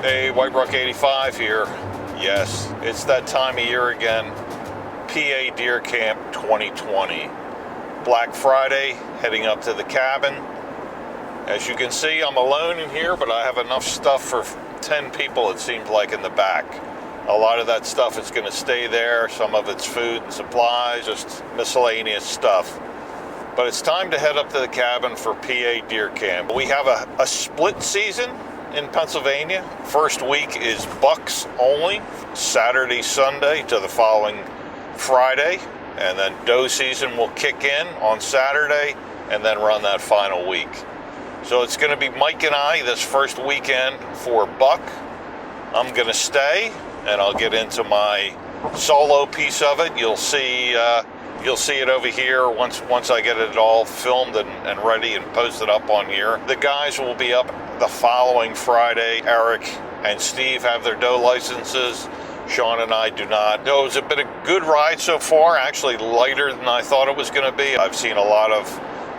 Hey, Whitebrook 85 here. Yes, it's that time of year again. PA Deer Camp 2020. Black Friday, heading up to the cabin. As you can see, I'm alone in here, but I have enough stuff for 10 people, it seems like, in the back. A lot of that stuff is going to stay there. Some of it's food and supplies, just miscellaneous stuff. But it's time to head up to the cabin for PA Deer Camp. We have a split season in Pennsylvania. First week is bucks only, Saturday, Sunday to the following Friday, and then doe season will kick in on Saturday and then run that final week. So it's going to be Mike and I this first weekend for buck. I'm going to stay and I'll get into my solo piece of it. You'll see it over here once I get it all filmed and ready and posted up on here. The guys will be up the following Friday. Eric and Steve have their doe licenses. Sean and I do not. No, it's been a good ride so far, actually lighter than I thought it was going to be. I've seen a lot of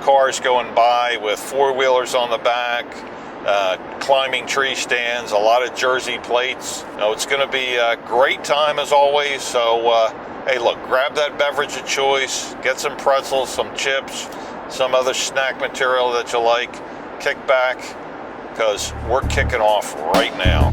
cars going by with four-wheelers on the back, climbing tree stands, a lot of Jersey plates. No, it's going to be a great time as always. So, hey, look, grab that beverage of choice, get some pretzels, some chips, some other snack material that you like, kick back, because we're kicking off right now.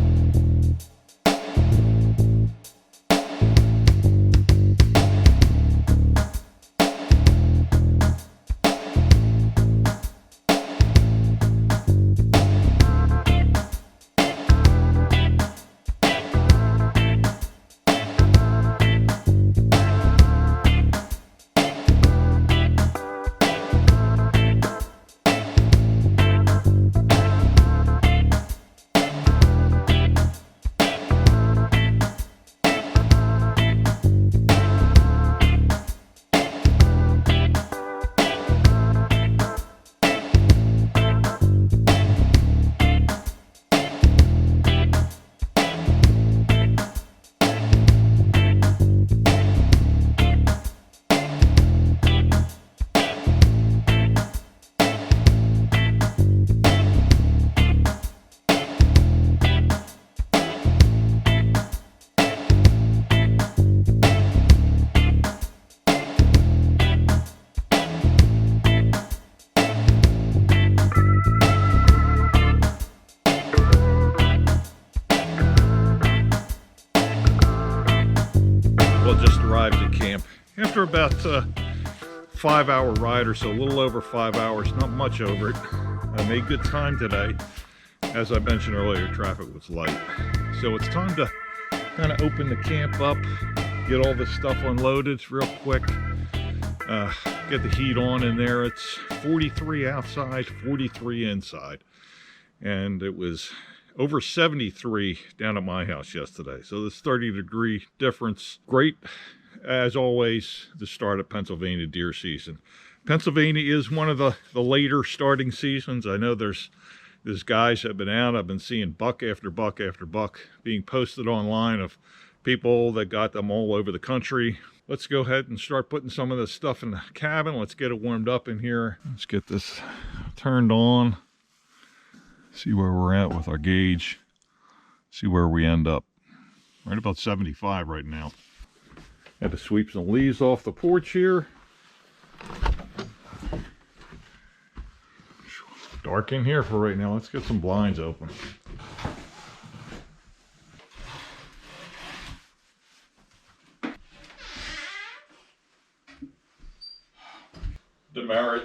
Just arrived at camp after about a 5-hour ride or so, a little over 5 hours, not much over it. I made good time today. As I mentioned earlier, traffic was light. So it's time to kind of open the camp up, get all this stuff unloaded real quick, get the heat on in there. It's 43 outside, 43 inside. And it was over 73 down at my house yesterday. So this 30-degree difference. Great, as always, the start of Pennsylvania deer season. Pennsylvania is one of the later starting seasons. I know there's guys that have been out. I've been seeing buck after buck after buck being posted online of people that got them all over the country. Let's go ahead and start putting some of this stuff in the cabin. Let's get it warmed up in here. Let's get this turned on. See where we're at with our gauge. See where we end up. Right about 75 right now. Had to sweep some leaves off the porch here. Dark in here for right now. Let's get some blinds open. Demerit.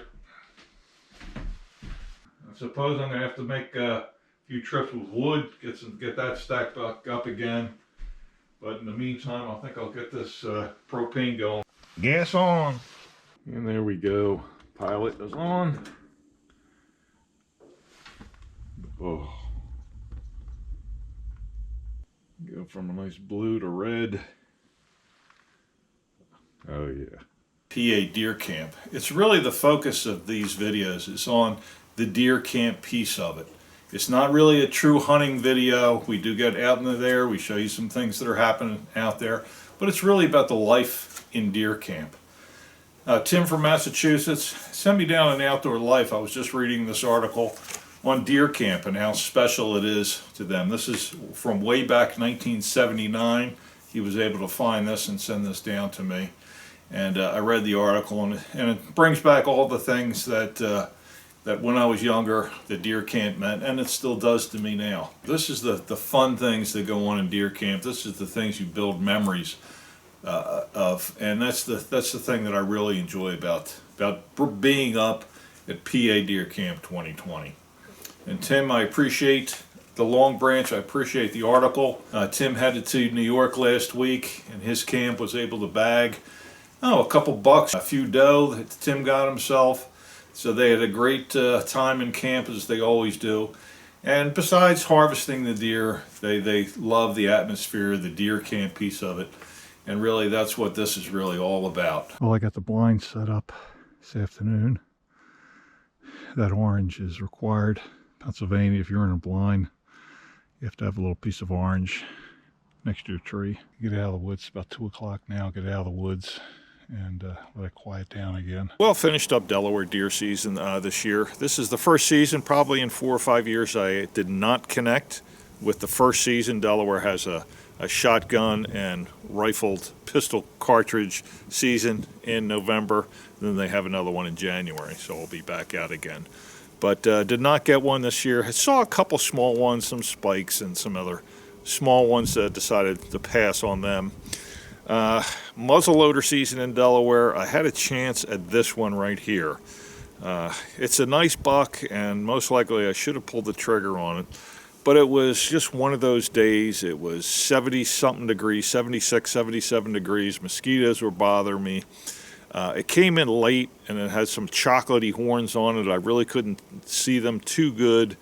I suppose I'm going to have to make a few trips with wood, get that stacked back up again. But in the meantime, I think I'll get this propane going. Gas on. And there we go. Pilot is on. Oh. Go from a nice blue to red. Oh yeah. PA Deer Camp. It's really the focus of these videos. It's on the deer camp piece of it. It's not really a true hunting video. We do get out into there. We show you some things that are happening out there. But it's really about the life in deer camp. Tim from Massachusetts sent me down an outdoor life. I was just reading this article on deer camp and how special it is to them. This is from way back 1979. He was able to find this and send this down to me. And I read the article, and it brings back all the things that that when I was younger, the deer camp meant, and it still does to me now. This is the fun things that go on in deer camp. This is the things you build memories of, and that's the thing that I really enjoy about being up at PA Deer Camp 2020. And Tim, I appreciate the Long Branch. I appreciate the article. Tim headed to New York last week, and his camp was able to bag a couple bucks, a few doe that Tim got himself. So they had a great time in camp, as they always do. And besides harvesting the deer, they love the atmosphere, the deer camp piece of it. And really, that's what this is really all about. Well, I got the blind set up this afternoon. That orange is required. Pennsylvania, if you're in a blind, you have to have a little piece of orange next to your tree. Get out of the woods. It's about 2 o'clock now. Get out of the woods and let it quiet down again. Well, finished up Delaware deer season this year. This is the first season, probably in 4 or 5 years, I did not connect with the first season. Delaware has a shotgun and rifled pistol cartridge season in November. Then they have another one in January, so I'll be back out again. But did not get one this year. I saw a couple small ones, some spikes and some other small ones that decided to pass on them. Muzzleloader season in Delaware, I had a chance at this one right here. It's a nice buck, and most likely I should have pulled the trigger on it. But it was just one of those days. It was 70-something degrees, 76, 77 degrees. Mosquitoes were bothering me. It came in late, and it had some chocolatey horns on it. I really couldn't see them too good.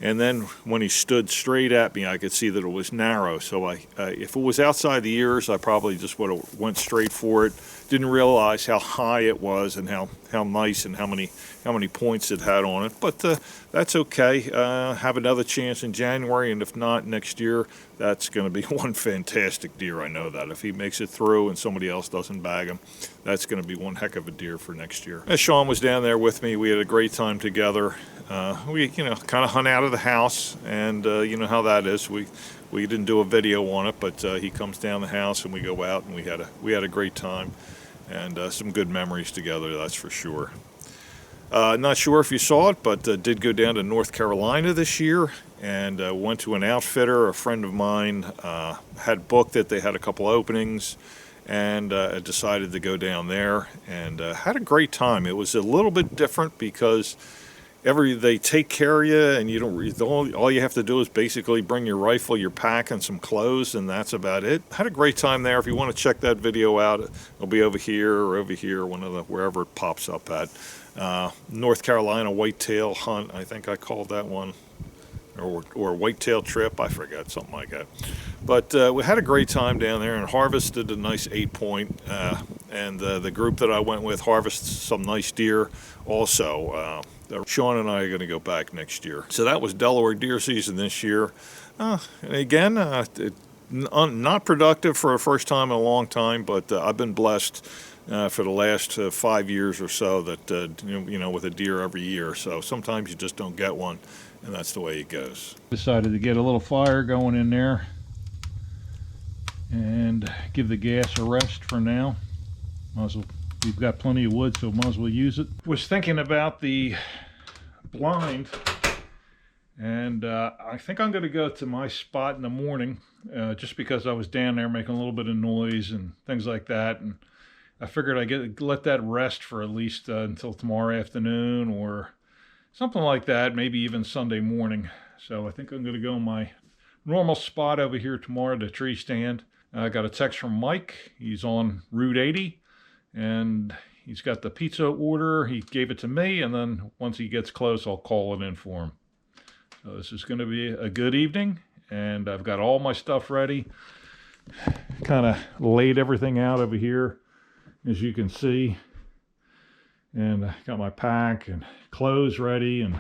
And then when he stood straight at me, I could see that it was narrow. So if it was outside the ears, I probably just would have went straight for it. Didn't realize how high it was and how nice and how many points it had on it. But that's okay. Have another chance in January, and if not, next year, that's going to be one fantastic deer. I know that. If he makes it through and somebody else doesn't bag him, that's going to be one heck of a deer for next year. As Sean was down there with me, we had a great time together. We kind of hunt out of the house, and you know how that is. We didn't do a video on it, but he comes down the house and we go out, and we had a great time, and some good memories together. That's for sure. Not sure if you saw it, but did go down to North Carolina this year, and went to an outfitter. A friend of mine had booked that they had a couple openings, and decided to go down there, and had a great time. It was a little bit different because they take care of you, and you don't. All you have to do is basically bring your rifle, your pack, and some clothes, and that's about it. Had a great time there. If you want to check that video out, it'll be over here, wherever it pops up at. North Carolina whitetail hunt, I think I called that one, or whitetail trip, I forget, something like that. But we had a great time down there and harvested a nice 8-point, and the group that I went with harvested some nice deer also. Sean and I are going to go back next year. So that was Delaware deer season this year. And again, not productive for a first time in a long time, but I've been blessed for the last 5 years or so that, with a deer every year. So sometimes you just don't get one, and that's the way it goes. Decided to get a little fire going in there and give the gas a rest for now. We've got plenty of wood, so might as well use it. Was thinking about the blind, and I think I'm going to go to my spot in the morning, just because I was down there making a little bit of noise and things like that, and I figured I'd let that rest for at least until tomorrow afternoon or something like that, maybe even Sunday morning. So I think I'm going to go in my normal spot over here tomorrow, the tree stand. I got a text from Mike. He's on Route 80, and he's got the pizza order. He gave it to me, and then once he gets close, I'll call it in for him. So this is going to be a good evening, and I've got all my stuff ready. Kind of laid everything out over here, as you can see. And I got my pack and clothes ready, and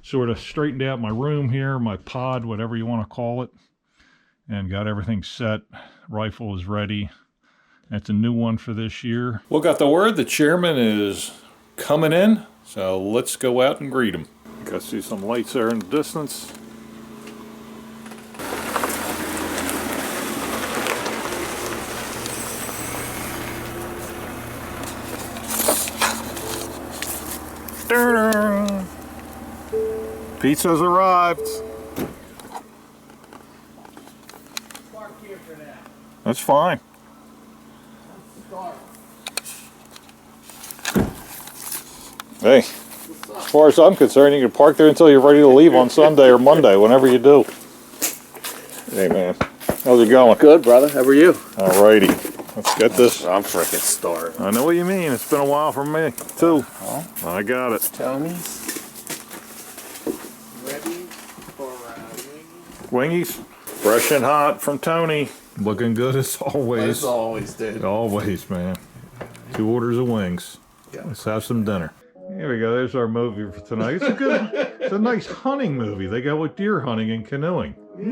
sort of straightened out my room here, my pod, whatever you want to call it, and got everything set. Rifle is ready. That's a new one for this year. Well, got the word the chairman is coming in, so let's go out and greet him. I see some lights there in the distance. Pizza's arrived. That's fine. Hey, as far as I'm concerned, you can park there until you're ready to leave on Sunday or Monday, whenever you do. Hey man, how's it going? Good, brother. How are you? Alrighty, let's get this. I'm freaking starved. I know what you mean. It's been a while for me too. Huh? I got it. Tony's. Ready for Wingies, fresh and hot from Tony. Looking good as always. As always, dude. Always, man. 2 orders of wings. Yeah. Let's have some dinner. Here we go. There's our movie for tonight. It's a good, it's a nice hunting movie. They go with deer hunting and canoeing. Yeah.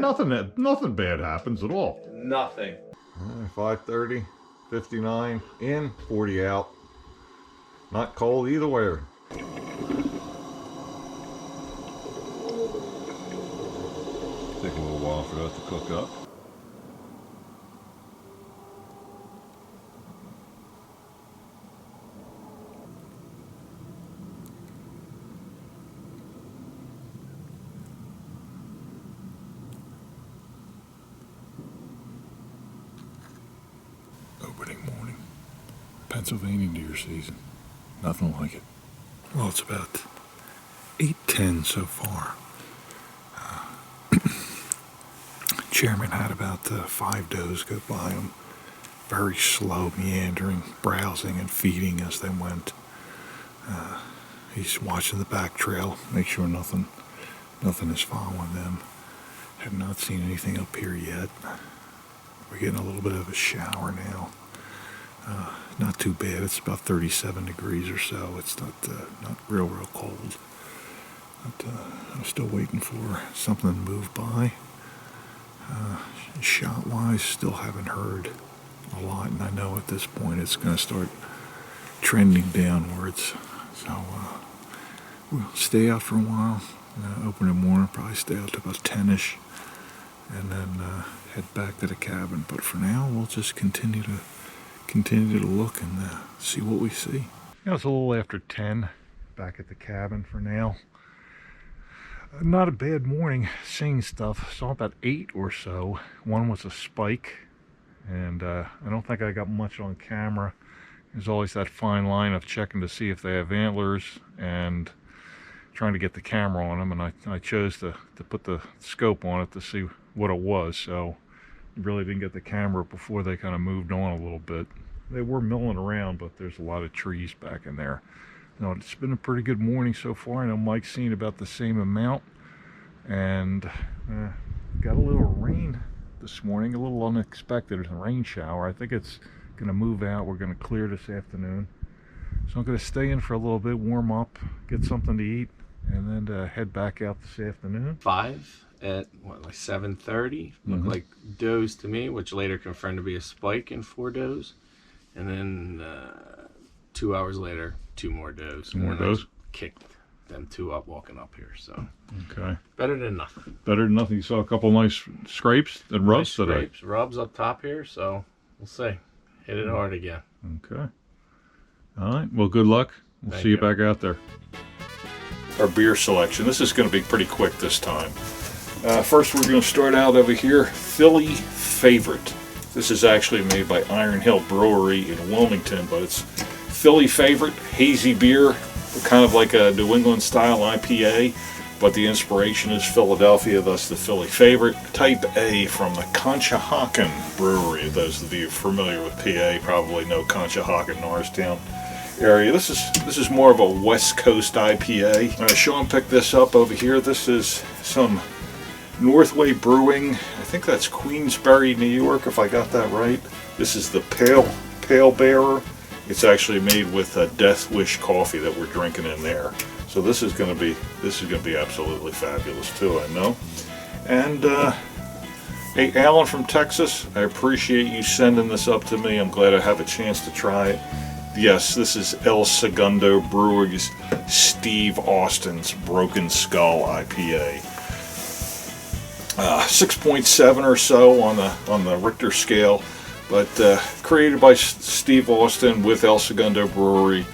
Nothing bad happens at all. Nothing. 5:30, 59 in, 40 out. Not cold either way. Take a little while for that to cook up. Opening morning. Pennsylvania deer season. Nothing like it. Well, it's about 8:10 so far. Chairman had about 5 does go by him. Very slow, meandering, browsing and feeding as they went. He's watching the back trail, make sure nothing is following them. Have not seen anything up here yet. We're getting a little bit of a shower now. Not too bad. It's about 37 degrees or so. It's not real cold. But I'm still waiting for something to move by. Shot-wise, still haven't heard a lot, and I know at this point it's going to start trending downwards. So we'll stay out for a while. Open in the morning, probably stay out to about 10ish, and then head back to the cabin. But for now, we'll just continue to look and see what we see. It's a little after 10, back at the cabin for now. Not a bad morning seeing stuff. Saw about 8 or so. One was a spike, and I don't think I got much on camera. There's always that fine line of checking to see if they have antlers and trying to get the camera on them, and I chose to put the scope on it to see what it was. So really didn't get the camera before they kind of moved on a little bit. They were milling around, but there's a lot of trees back in there. No, it's been a pretty good morning so far. I know Mike's seen about the same amount, and got a little rain this morning, a little unexpected. A rain shower. I think it's going to move out. We're going to clear this afternoon, so I'm going to stay in for a little bit, warm up, get something to eat, and then head back out this afternoon. 5 at what, like 7:30. Looked like does to me, which later confirmed to be a spike in 4 does, and then 2 hours later, 2 more does. More does? Kicked them 2 up walking up here, so. Okay. Better than nothing. Better than nothing. You saw a couple nice scrapes and rubs nice today. Scrapes, rubs up top here, so we'll see. Hit it hard again. Okay. All right. Well, good luck. We'll Thank see you you. back out there. Our beer selection. This is going to be pretty quick this time. First, we're going to start out over here. Philly Favorite. This is actually made by Iron Hill Brewery in Wilmington, but it's Philly Favorite, hazy beer, kind of like a New England style IPA, but the inspiration is Philadelphia, thus the Philly Favorite. Type A from the Conshohocken Brewery. Those of you familiar with PA probably know Conshohocken, Norristown area. This is more of a West Coast IPA. Sean picked this up over here. This is some Northway Brewing. I think that's Queensbury, New York, if I got that right. This is the Pale Bearer. It's actually made with Death Wish coffee that we're drinking in there. So this is going to be absolutely fabulous too, I know. And hey, Alan from Texas, I appreciate you sending this up to me. I'm glad I have a chance to try it. Yes, this is El Segundo Brewing's Steve Austin's Broken Skull IPA. 6.7 or so on the Richter scale, but created by Steve Austin with El Segundo Brewery,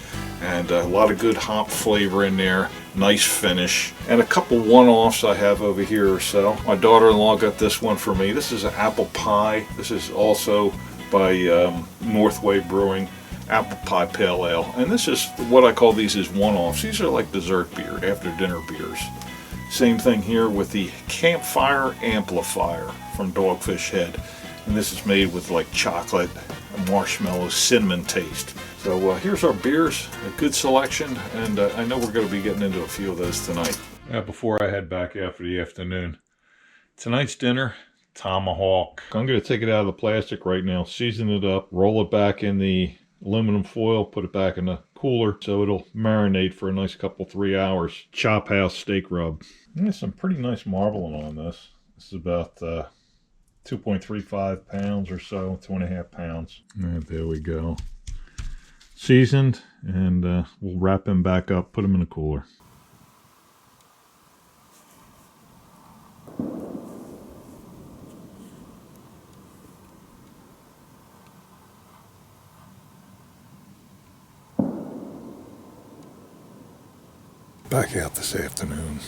and a lot of good hop flavor in there. Nice finish, and a couple one-offs I have over here or so. My daughter-in-law got this one for me. This is an apple pie. This is also by Northway Brewing, apple pie pale ale, and this is what I call these is one-offs. These are like dessert beer, after dinner beers. Same thing here with the Campfire Amplifier from Dogfish Head, and this is made with like chocolate, marshmallow, cinnamon taste. So here's our beers, a good selection, and I know we're going to be getting into a few of those tonight. Before I head back after the afternoon, tonight's dinner, tomahawk. I'm going to take it out of the plastic right now, season it up, roll it back in the aluminum foil, put it back in the cooler so it'll marinate for a nice couple 3 hours. Chop House steak rub. There's some pretty nice marbling on this. This is about 2.35 pounds or so, 2.5 pounds. And there we go. Seasoned, and we'll wrap them back up, put them in the cooler. Back out this afternoon.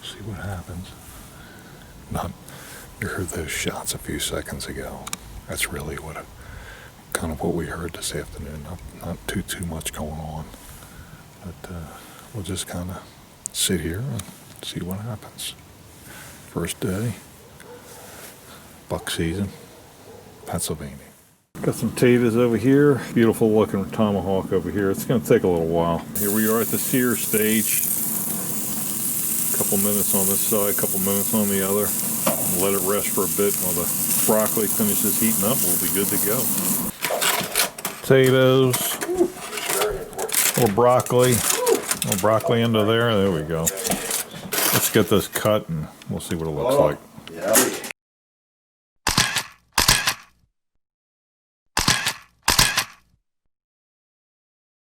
See what happens. You heard those shots a few seconds ago. That's really kind of what we heard this afternoon. Not too much going on, but we'll just kind of sit here and see what happens. First day, buck season, Pennsylvania. Got some taters over here. Beautiful looking tomahawk over here. It's going to take a little while. Here we are at the sear stage. A couple minutes on this side, a couple minutes on the other. Let it rest for a bit while the broccoli finishes heating up. We'll be good to go. Potatoes. A little broccoli into there. There we go. Let's get this cut and we'll see what it looks like. Yeah.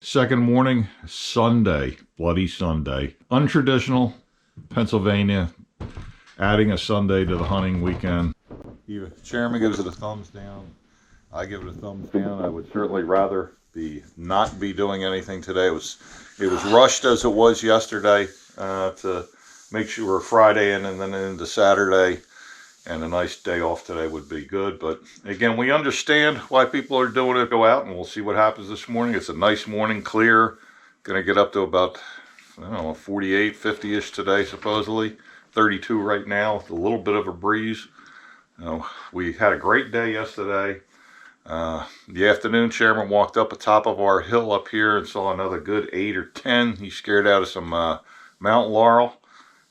Second morning, Sunday, Bloody Sunday. Untraditional, Pennsylvania, adding a Sunday to the hunting weekend. The chairman gives it a thumbs down. I give it a thumbs down. I would certainly rather not be doing anything today. It was rushed as it was yesterday to make sure Friday in and then into Saturday, and a nice day off today would be good. But again, we understand why people are doing it. Go out and we'll see what happens this morning. It's a nice morning, clear. Going to get up to about, I don't know, 48, 50-ish today, supposedly. 32 right now with a little bit of a breeze. We had a great day yesterday. The afternoon, chairman walked up the top of our hill up here and saw another good 8 or 10. He scared out of some mountain laurel.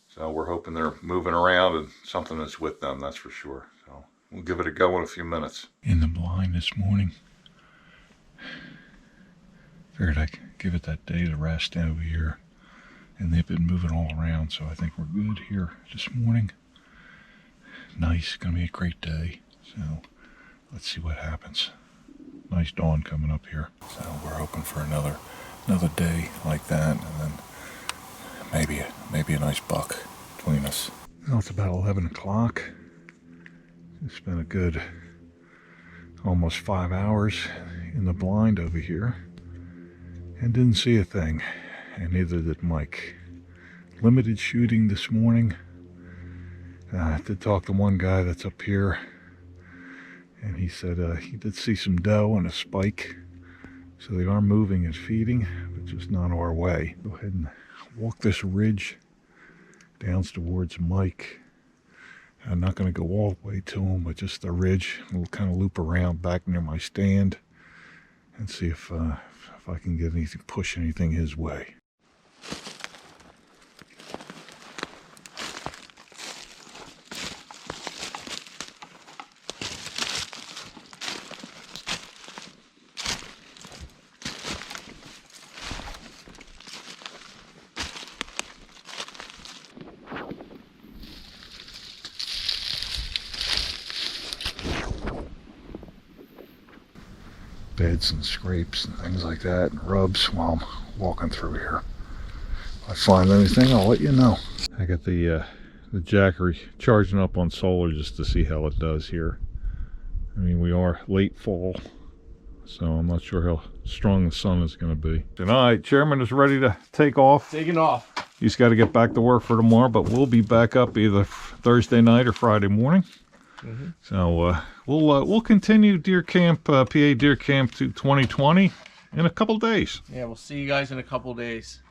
So we're hoping they're moving around and something is with them, that's for sure. So we'll give it a go in a few minutes. In the blind this morning. Figured I'd give it that day to rest over here. And they've been moving all around, so I think we're good here this morning. Nice, gonna be a great day. So let's see what happens. Nice dawn coming up here. So we're hoping for another day like that, and then maybe a nice buck between us. Now it's about 11 o'clock. It's been a good almost 5 hours in the blind over here, and didn't see a thing, and neither did Mike. Limited shooting this morning. I did talk to one guy that's up here, and he said he did see some doe and a spike, so they are moving and feeding, but just not our way. Go ahead and walk this ridge down towards Mike. I'm not going to go all the way to him, but just the ridge. We'll kind of loop around back near my stand and see if I can get anything, push anything his way. beds and scrapes and things like that, and rubs while I'm walking through here. If I find anything, I'll let you know. I got the Jackery charging up on solar just to see how it does here. I mean, we are late fall, so I'm not sure how strong the sun is going to be. Tonight, Chairman is ready to take off. Taking off. He's got to get back to work for tomorrow, but we'll be back up either Thursday night or Friday morning. So we'll continue Deer Camp, PA Deer Camp to 2020 in a couple days. Yeah, we'll see you guys in a couple days.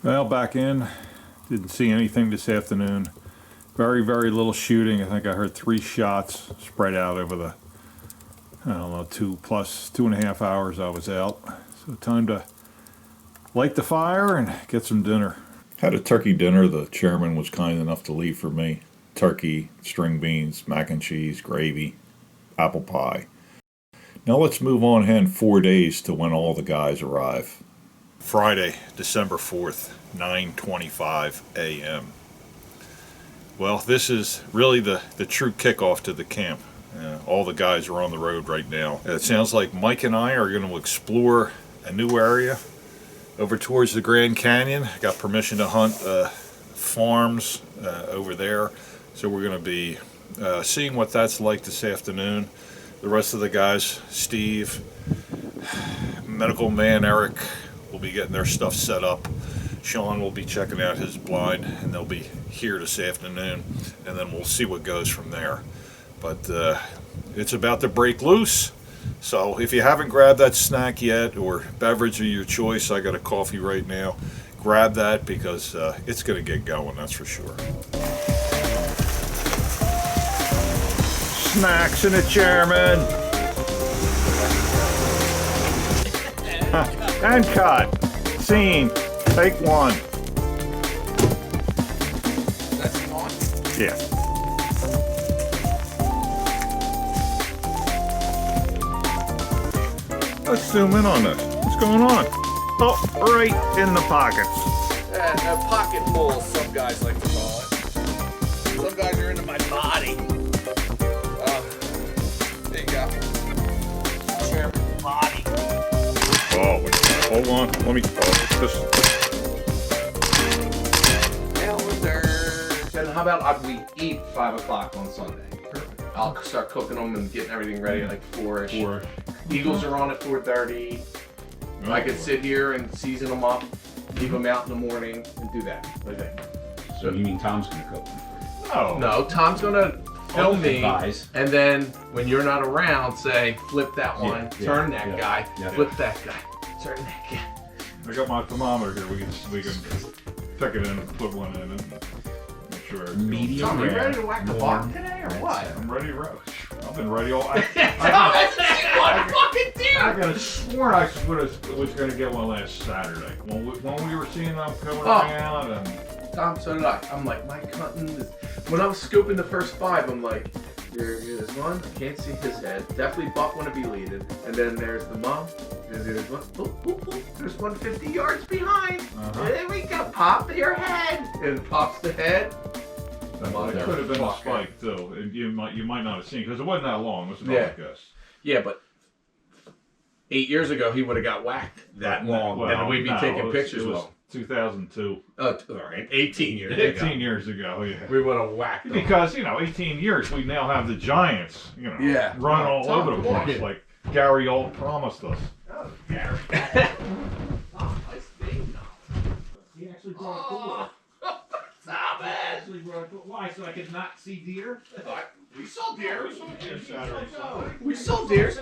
Well, back in. Didn't see anything this afternoon. Very, very little shooting. I think I heard 3 shots spread out over the, I don't know, 2.5 hours I was out. So time to light the fire and get some dinner. Had a turkey dinner the chairman was kind enough to leave for me. Turkey, string beans, mac and cheese, gravy, apple pie. Now let's move on ahead 4 days to when all the guys arrive. Friday, December 4th, 9:25 a.m. Well, this is really the true kickoff to the camp. All the guys are on the road right now. It sounds like Mike and I are going to explore a new area over towards the Grand Canyon. Got permission to hunt farms over there, so we're going to be seeing what that's like this afternoon. The rest of the guys, Steve, medical man Eric, will be getting their stuff set up. Sean will be checking out his blind, and they'll be here this afternoon, and then we'll see what goes from there. But it's about to break loose. So if you haven't grabbed that snack yet, or beverage of your choice, I got a coffee right now, grab that, because it's going to get going, that's for sure. Snacks in it, Chairman. And cut. Scene. Take 1. That's him on? Yeah. Let's zoom in on this. What's going on? Oh, right in the pockets. A pocket full, some guys like to call it. Some guys are into my body. There you go. Chairman body. Oh, wait, hold on. Let me. Oh, this. Then how about we eat 5 o'clock on Sunday? Perfect. I'll start cooking them and getting everything ready at like 4-ish. 4. Eagles are on at 4:30. Oh. I could sit here and season them up, leave them out in the morning, and do that. What do you think? So you mean Tom's gonna cook them for you? Oh. No, Tom's gonna film me, Advise. and then when you're not around, say, flip that one, turn that guy, flip that guy, turn that guy. I got my thermometer here. We can pick it in and put one in and make sure. It's Medium. Tom, you rare, ready to whack the warm, buck today, or what? I'm ready. I've been ready all. I could have sworn I was going to get one last Saturday when we were seeing them coming around and. Tom, so did I. I'm like, Mike hunting. When I was scoping the first 5, I'm like, there's one. Can't see his head. Definitely buck want to be leaded. And then there's the mom. There's one. There's one 50 yards behind. There we go. Pop your head. And pops the head. It could have been a spike too. You might not have seen because it wasn't that long. It was about like this. Yeah, but 8 years ago he would have got whacked that long, and we'd be taking pictures with him. 2002. All right, 18 years 18 years ago, yeah. We would have whacked them. Because, 18 years, we now have the Giants, run all over the place like Gary Old promised us. Oh, Gary. Oh, nice thing, He actually brought a cooler. Stop it. Actually brought a cooler. Why? So I could not see deer? We saw deer. We saw deer.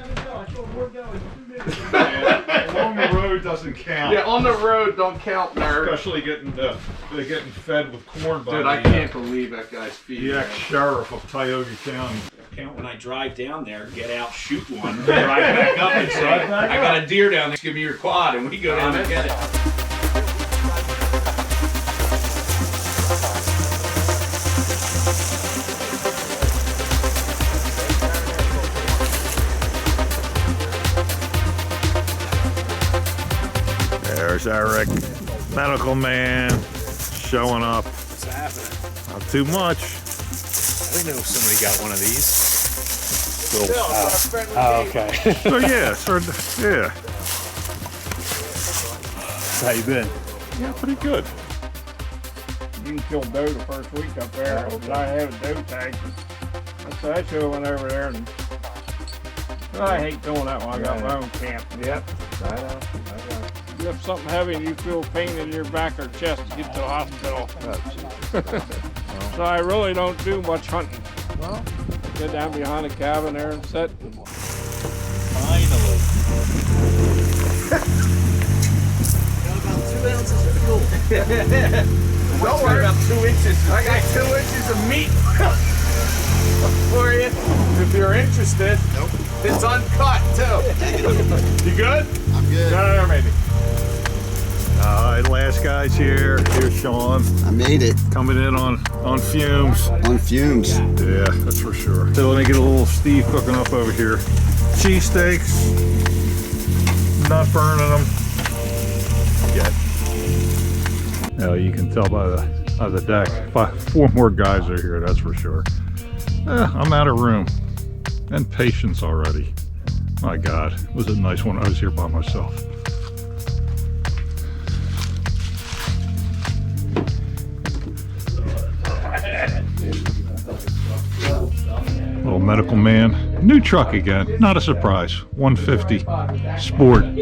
Along the road doesn't count. Yeah, on the road don't count, nerd. Especially getting fed with corn by Dude, I can't believe that guy's feet. the ex-sheriff of Tioga County. Count when I drive down there, get out, shoot one, and drive back up and say, I got a deer down there, give me your quad, and we go down and get it. There's Eric, medical man, showing up. What's happening? Not too much. We know somebody got one of these. Oh, okay. So yeah, yeah. How you been? Yeah, pretty good. You can kill doe the first week up there. I have a doe tag. So I should have went over there and I hate doing that when I got my own camp. Yep. You have something heavy and you feel pain in your back or chest to get to the hospital. So I really don't do much hunting. Well, Get down behind the cabin there and sit. Finally. Don't worry about 2 inches. I got 2 inches of meat for you if you're interested. Nope. It's uncut too. You good? I'm good. No, maybe. All right, last guy's here. Here's Sean, I made it coming in on fumes. on fumes. Yeah, that's for sure. So let me get a little Steve cooking up over here. Cheesesteaks, not burning them yet. Now you can tell by the deck, 4 more guys are here, that's for sure. I'm out of room and patience already. My God, it was a nice one. I was here by myself. Little medical man. New truck again. Not a surprise. 150 Sport. And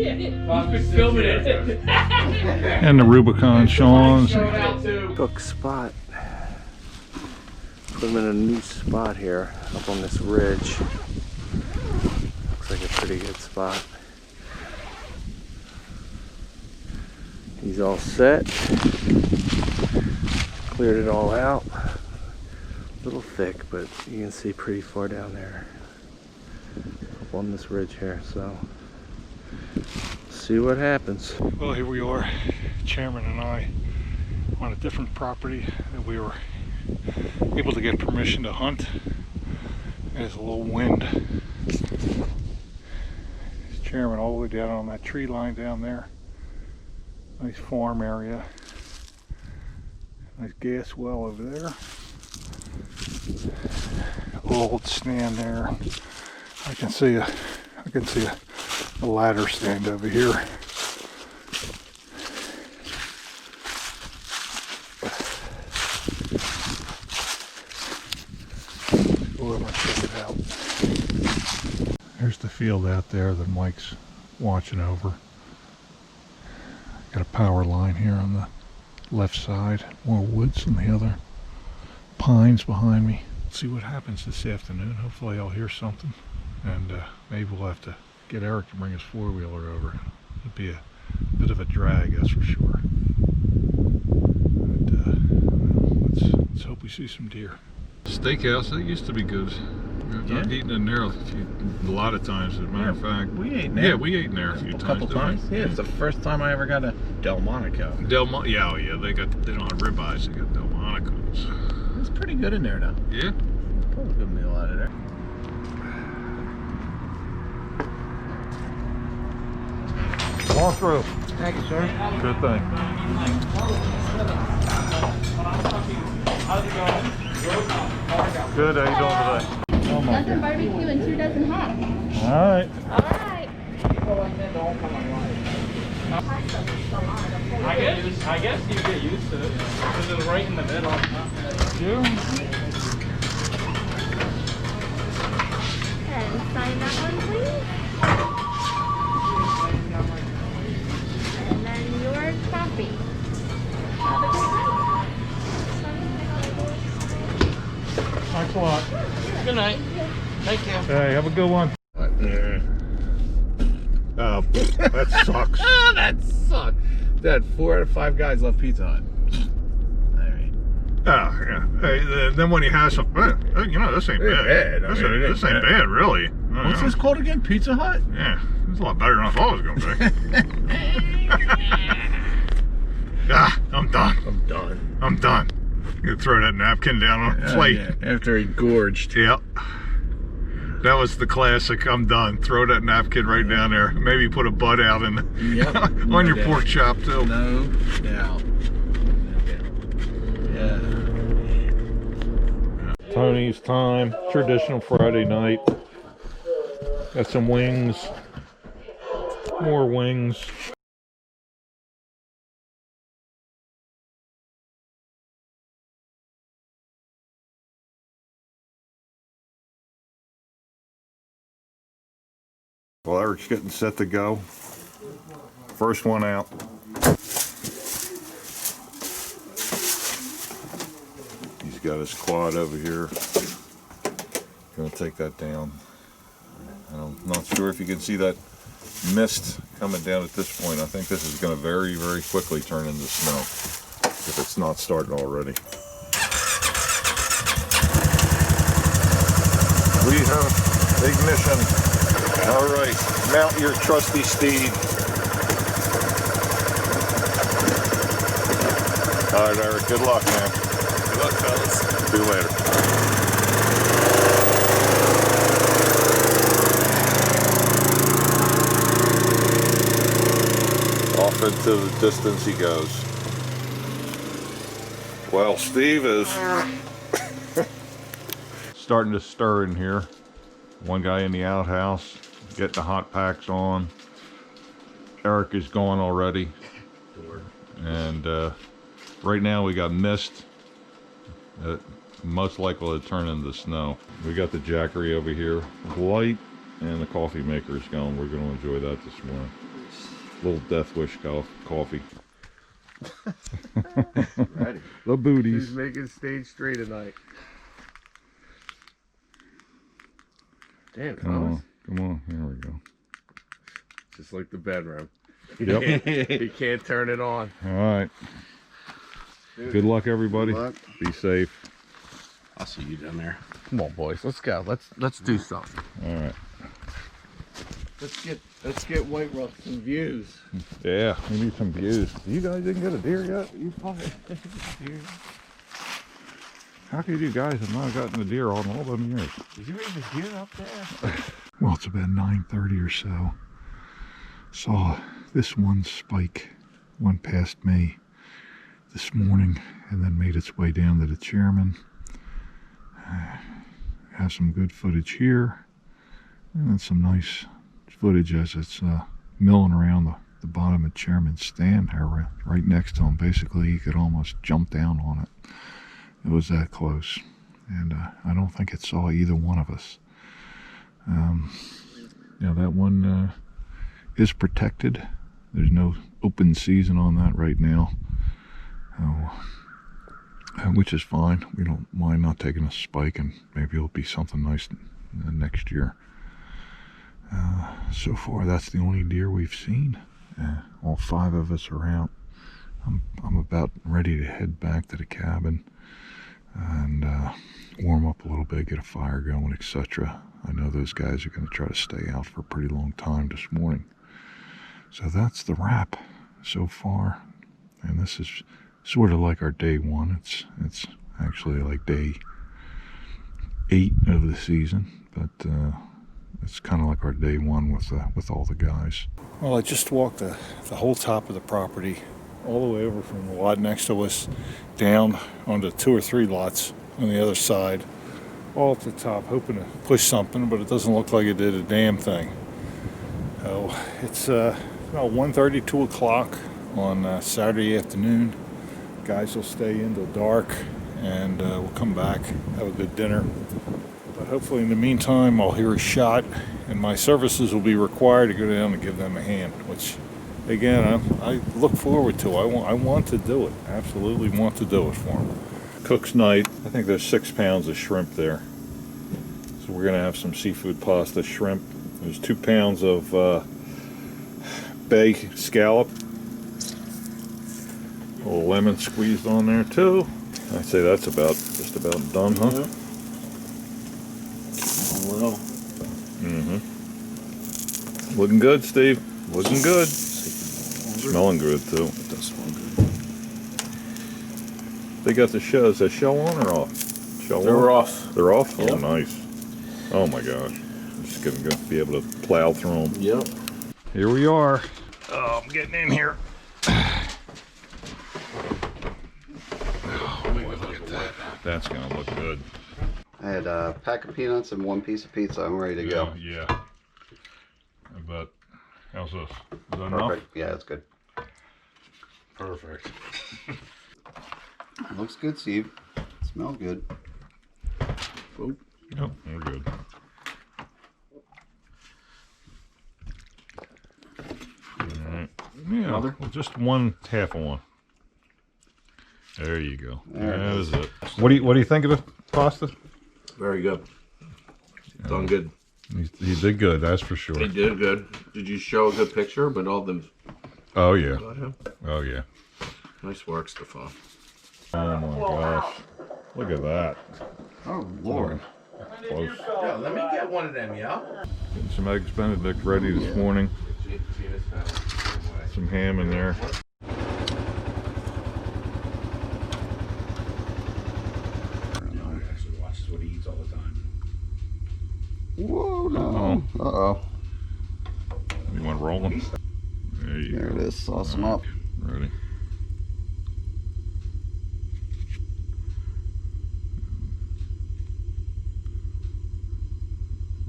the Rubicon Sean's. cook spot. Put him in a new spot here, up on this ridge. Looks like a pretty good spot. He's all set. Cleared it all out. A little thick, but you can see pretty far down there. Up on this ridge here, so see what happens. Well, here we are, Chairman and I, on a different property that we were able to get permission to hunt. There's a little wind. There's Chairman all the way down on that tree line down there. Nice farm area. Nice gas well over there. Old stand there. I can see a ladder stand over here. Go over and check it out. There's the field out there that Mike's watching over. Got a power line here on the left side. More woods on the other. Pines behind me. See what happens this afternoon. Hopefully I'll hear something. And maybe we'll have to get Eric to bring his four-wheeler over. It'll be a bit of a drag, that's for sure. But, let's hope we see some deer. Steakhouse, that used to be good. I've eaten in there a lot of times, as a matter of fact. We ate in there. Yeah, we ate in there a few times. A couple times. Yeah, it's the first time I ever got a Delmonico. Yeah, oh yeah, they don't have ribeyes, they got Delmonicos. It's pretty good in there, though. Yeah? Pull a good meal out of there. Come on through. Thank you, sir. Good thing. Good, how you doing today? Dozen barbecue and 2 dozen hot. Alright. Alright. I guess you get used to it because it's right in the middle. And sign that one, please. And then your coffee. Have a good night. Thanks a lot. Good night. Thank you. Hey, have a good one. Oh, that sucks. That sucks. That 4 out of 5 guys love Pizza Hut. Oh, yeah. Hey, then when he has some, you know, this ain't bad. This ain't bad, really. What's this called again? Pizza Hut? Yeah, it's a lot better than I thought it was going to be. I'm done. I'm done. I'm gonna throw that napkin down on the plate. Yeah. After he gorged. Yep. That was the classic. I'm done. Throw that napkin right down there. Maybe put a butt out in on your pork chop too. No doubt. Yeah. Tony's time, traditional Friday night. Got some wings, more wings. Well, Eric's getting set to go. First one out. He's got his quad over here. Gonna take that down. I'm not sure if you can see that mist coming down at this point. I think this is gonna very, very quickly turn into snow, if it's not started already. We have ignition. All right, mount your trusty steed. All right, Eric, good luck, man. Good luck, fellas. See you later. Off into the distance he goes. Well, Steve is starting to stir in here. One guy in the outhouse, getting the hot packs on. Eric is gone already. And right now we got mist. Most likely to turn into snow. We got the Jackery over here, light, and the coffee maker is going. We're going to enjoy that this morning. Little Death Wish coffee. Ready. The booties. He's making stage 3 tonight. Damn, Come on, here we go. Just like the bedroom. Yep. You can't turn it on. All right. Good luck, everybody. Good luck. Be safe. I'll see you down there. Come on, boys. Let's go. Let's do something. All right. Let's get White Rock some views. Yeah, we need some views. You guys didn't get a deer yet? You fucking deer. How could you guys have not gotten a deer on all them years? Did you raise a deer up there? Well, it's about 9:30 or so. Saw this one spike went past me this morning and then made its way down to the chairman. Have some good footage here and then some nice footage as it's milling around the bottom of chairman's stand there, right next to him. Basically, you could almost jump down on it. It was that close, and I don't think it saw either one of us. That one is protected. There's no open season on that right now, which is fine. We don't mind not taking a spike, and maybe it'll be something nice next year. So far, that's the only deer we've seen. All 5 of us are out. I'm about ready to head back to the cabin and warm up a little bit, get a fire going, etc. I know those guys are going to try to stay out for a pretty long time this morning. So that's the wrap so far, and this is sort of like our day 1. It's actually like day 8 of the season, but it's kind of like our day 1 with all the guys. Well, I just walked the whole top of the property, all the way over from the lot next to us, down onto 2 or 3 lots on the other side, all at the top, hoping to push something, but it doesn't look like it did a damn thing. So it's about 1:30, 2 o'clock on Saturday afternoon. Guys will stay until dark, and we'll come back, have a good dinner. But hopefully in the meantime, I'll hear a shot, and my services will be required to go down and give them a hand, which, again, I look forward to. I want to do it. Absolutely want to do it for them. Cook's night. I think there's 6 pounds of shrimp there. So we're going to have some seafood pasta shrimp. There's 2 pounds of bay scallop. A little lemon squeezed on there too. I'd say that's just about done, huh? Yeah. Well. Looking good, Steve. Looking good. Smelling good too. It does smell good. They got the shell. Is that shell on or off? Shell They're on? off. They're off? Yep. Oh, nice. Oh my gosh. I'm just gonna be able to plow through them. Yep. Here we are. Oh, I'm getting in here. Oh boy, look at that. That's gonna look good. I had a pack of peanuts and 1 piece of pizza. I'm ready to go. Yeah. I bet. How's this? Is that enough? Perfect. Yeah, that's good. Perfect. Looks good, Steve. Smells good. Yep, we're good. Alright. Yeah, well, just half of one. There you go. That is it. What do you think of the pasta? Very good. Done good. He did good, that's for sure. He did good. Did you show a good picture? But all them. Oh yeah. About him? Oh yeah. Nice work, Stefan. Oh my gosh. Look at that. Oh Lord. Close. Yeah, let me get one of them, yeah? Getting some eggs Benedict ready this morning. Some ham in there. Watches what he eats all the time. Whoa, no. Uh-oh. You want rolling? There you There go. it is. Sauce them up. Ready.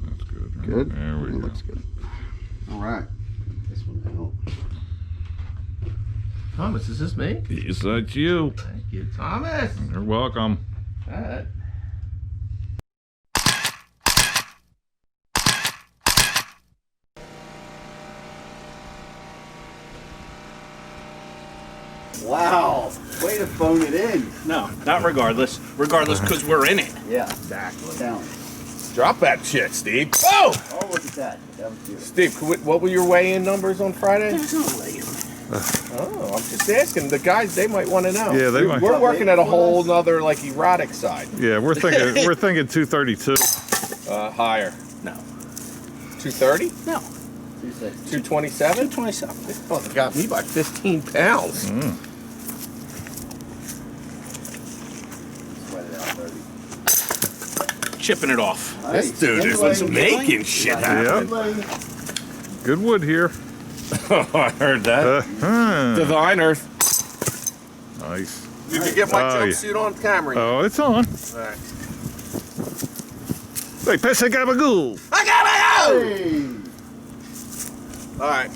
That's good. Right? Good? There we go. Looks good. All right. This one out. Thomas, is this me? Yes, that's you. Thank you, Thomas. You're welcome. All right. Wow. Way to phone it in. No, not regardless. Regardless, because we're in it. Yeah. Exactly. Down. Drop that shit, Steve. Oh! Oh, look at that. That was beautiful. Steve, what were your weigh-in numbers on Friday? There's no weigh-in. Oh, I'm just asking. The guys, they might want to know. Yeah, they might. We're working at a whole nother, like, erotic side. Yeah, we're thinking 232. Higher. No. 230? No. 227? 227. This brother got me by 15 pounds. Sweat it out, 30. Chipping it off. Nice. This dude is making shit happen. Yep. Good wood here. I heard that. Diviner. Nice. Did you get my Oh, yeah. jumpsuit on camera? Oh, it's on. All right. Hey, Pesa Gabagoo. I got it! Hey. All right.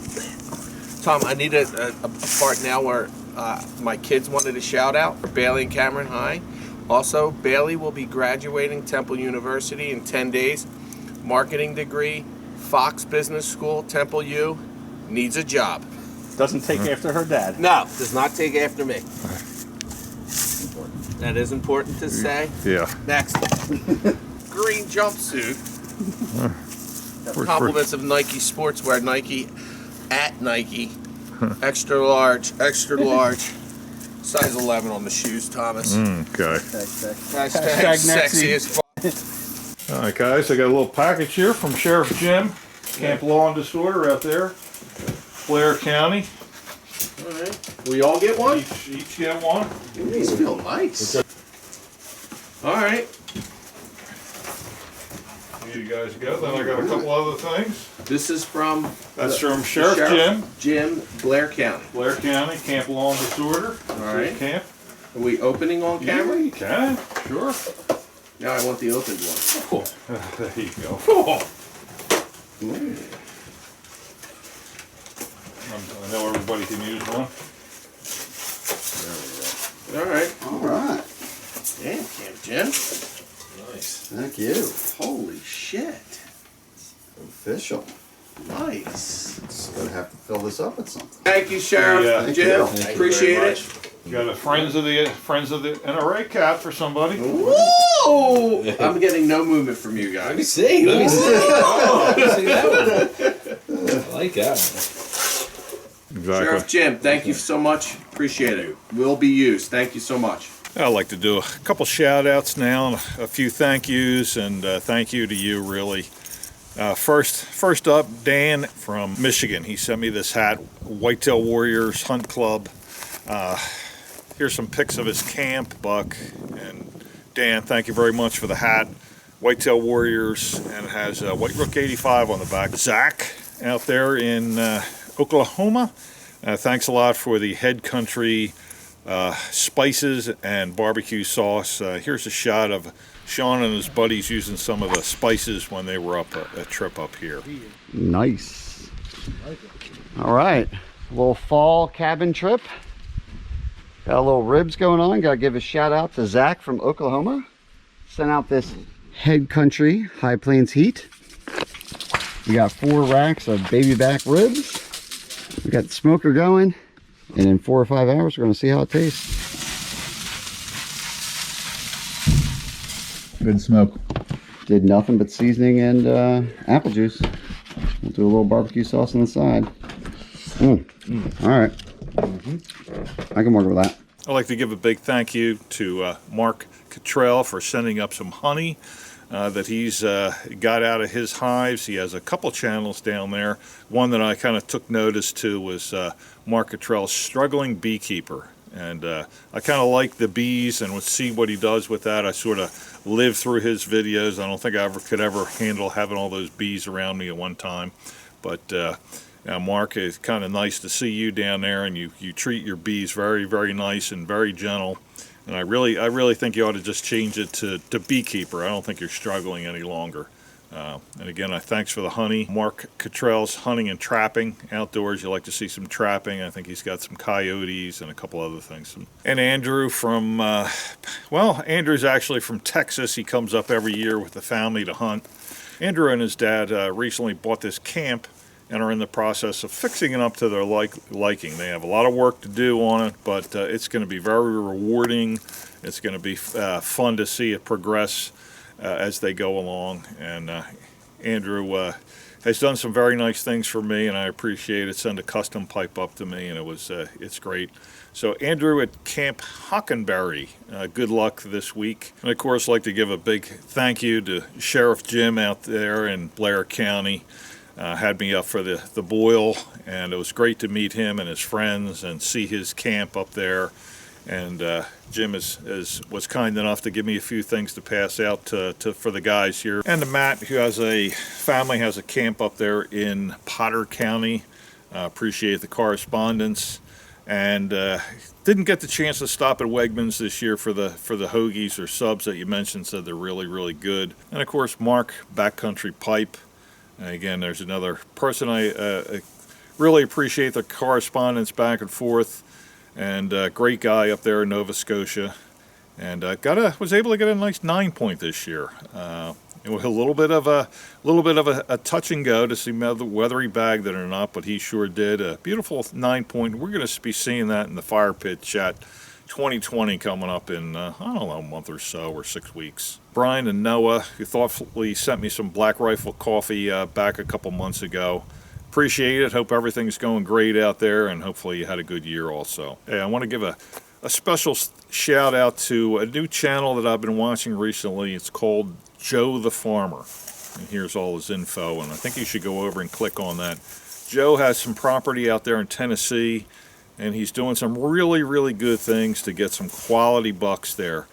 Tom, I need a part now where my kids wanted a shout out for Bailey and Cameron High. Also, Bailey will be graduating Temple University in 10 days. Marketing degree, Fox Business School, Temple U. Needs a job. Doesn't take after her dad. No, does not take after me. That is important to say. Yeah. Next. Green jumpsuit. Compliments of Nike Sportswear. Nike at Nike. Extra large. Size 11 on the shoes, Thomas. Okay. Hashtag sexy as fuck. All right, guys. I got a little package here from Sheriff Jim, Camp Law and Disorder out there, Blair County. All right. We all get one? Each get one. Ooh, these feel nice. All right. Here you guys go. Then I got a couple other things. This is from That's from Sheriff Jim, Blair County. Blair County, Camp Law and Disorder. All right. Camp. Are we opening on camera? Yeah, you can. Sure. Now I want the opened one. There you go. I know everybody can use one. All right. All right. Damn, Camp Jim. Nice. Thank you. Holy shit. Official. Nice. Gonna have to fill this up with something. Thank you, Sheriff Thank Jim. you. Thank Appreciate it. Got a friends of the NRA cap for somebody. Woo! I'm getting no movement from you guys. Let me see. Let me see. Oh, let me see that one. I like that one. Exactly. Sheriff Jim, thank you so much. Appreciate it. Will be used. Thank you so much. I'd like to do a couple shout outs now, and a few thank yous, and thank you to you really. First up, Dan from Michigan. He sent me this hat, Whitetail Warriors Hunt Club. Here's some pics of his camp, Buck. And Dan, thank you very much for the hat. Whitetail Warriors, and it has White Rook 85 on the back. Zach out there in Oklahoma. Thanks a lot for the Head Country spices and barbecue sauce. Here's a shot of Sean and his buddies using some of the spices when they were up a trip up here. Nice. All right, a little fall cabin trip. Got a little ribs going on. Got to give a shout out to Zach from Oklahoma. Sent out this Head Country High Plains Heat. We got 4 racks of baby back ribs. We got the smoker going, and in 4 or 5 hours, we're going to see how it tastes. Good smoke. Did nothing but seasoning and apple juice. We'll do a little barbecue sauce on the side. All right. I can work with that. I'd like to give a big thank you to Mark Cottrell for sending up some honey that he's got out of his hives. He has a couple channels down there. One that I kind of took notice to was Mark Cottrell's Struggling Beekeeper. And I kind of like the bees and would see what he does with that. I sort of lived through his videos. I don't think I could ever handle having all those bees around me at one time. But Mark, it's kind of nice to see you down there, and you treat your bees very, very nice and very gentle. And I really think you ought to just change it to beekeeper. I don't think you're struggling any longer. And again, thanks for the honey. Mark Cottrell's Hunting and Trapping Outdoors. You like to see some trapping. I think he's got some coyotes and a couple other things. And Andrew from, Andrew's actually from Texas. He comes up every year with the family to hunt. Andrew and his dad recently bought this camp and are in the process of fixing it up to their liking. They have a lot of work to do on it, but it's going to be very rewarding. It's going to be fun to see it progress as they go along. And Andrew has done some very nice things for me, and I appreciate it. Send a custom pipe up to me, and it's great. So Andrew at Camp Hockenberry, good luck this week. And of course, I'd like to give a big thank you to Sheriff Jim out there in Blair County. Had me up for the boil, and it was great to meet him and his friends and see his camp up there. And Jim was kind enough to give me a few things to pass out for the guys here. And to Matt, who has a camp up there in Potter County. Appreciate the correspondence. And didn't get the chance to stop at Wegmans this year for the hoagies or subs that you mentioned. Said they're really, really good. And of course, Mark, Backcountry Pipe. Again, there's another person I really appreciate the correspondence back and forth, and great guy up there in Nova Scotia, and was able to get a nice 9-point this year. It was a little bit of a touch and go to see whether he bagged it or not, but he sure did. A beautiful 9-point. We're going to be seeing that in the Fire Pit Chat 2020 coming up in, I don't know, a month or so, or 6 weeks. Brian and Noah, who thoughtfully sent me some Black Rifle coffee back a couple months ago. Appreciate it. Hope everything's going great out there, and hopefully you had a good year also. Hey, I want to give a special shout out to a new channel that I've been watching recently. It's called Joe the Farmer. And here's all his info, and I think you should go over and click on that. Joe has some property out there in Tennessee, and he's doing some really, really good things to get some quality bucks there.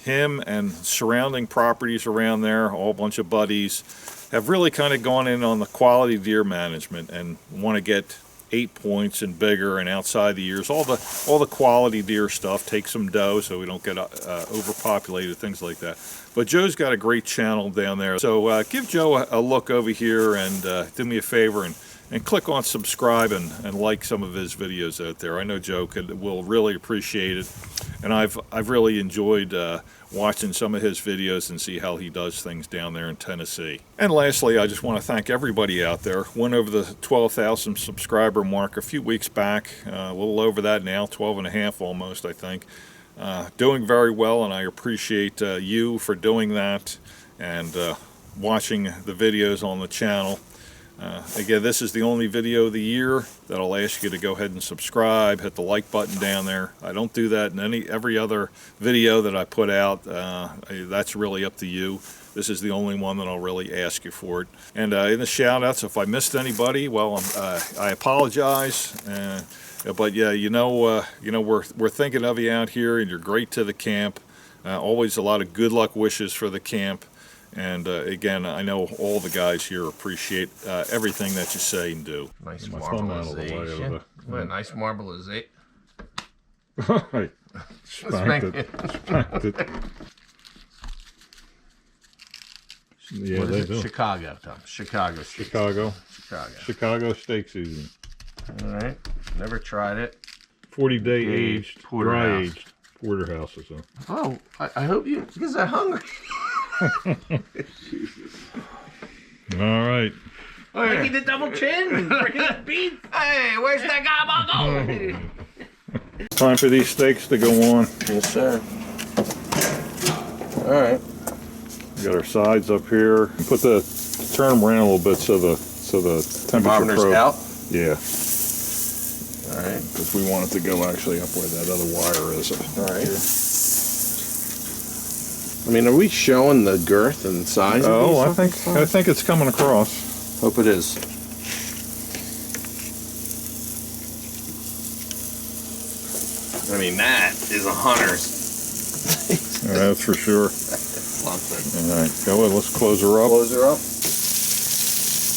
Him and surrounding properties around there, all a bunch of buddies, have really kind of gone in on the quality deer management and want to get 8 points and bigger and outside the years. All the quality deer stuff, take some doe so we don't get overpopulated, things like that. But Joe's got a great channel down there. So give Joe a look over here and do me a favor and click on subscribe and like some of his videos out there. I know Joe will really appreciate it, and I've really enjoyed watching some of his videos and see how he does things down there in Tennessee. And lastly, I just want to thank everybody out there. Went over the 12,000 subscriber mark a few weeks back, a little over that now, 12 and a half almost, I think. Doing very well, and I appreciate you for doing that and watching the videos on the channel. Again, this is the only video of the year that I'll ask you to go ahead and subscribe, hit the like button down there. I don't do that in every other video that I put out. That's really up to you. This is the only one that I'll really ask you for it. And in the shout outs, if I missed anybody, well, I apologize. But yeah, we're thinking of you out here, and you're great to the camp. Always a lot of good luck wishes for the camp. And again, I know all the guys here appreciate everything that you say and do. Nice marbleization. What a nice marbleization. Spanked it. Spanked it. Yeah, What they is it? do. Chicago, Tom. Chicago. Chicago. Chicago. Chicago steak season. All right. Never tried it. 40-day Aged aged, porterhouse. dry aged porterhouses. Huh? Oh, I hope you, because I'm hungry. All right. Breaking the double chin. Breaking the beef. Hey, where's that guy? Time for these steaks to go on. Yes, sir. All right. We got our sides up here. Turn them around a little bit so the temperature Thermometer's probe. out. Yeah, All right. because we want it to go actually up where that other wire is. All right. I mean, are we showing the girth and size? Oh, of these I think it's coming across. Hope it is. I mean, that is a hunter's. Yeah, that's for sure. Something. All right, go ahead. Let's close her up. Close her up.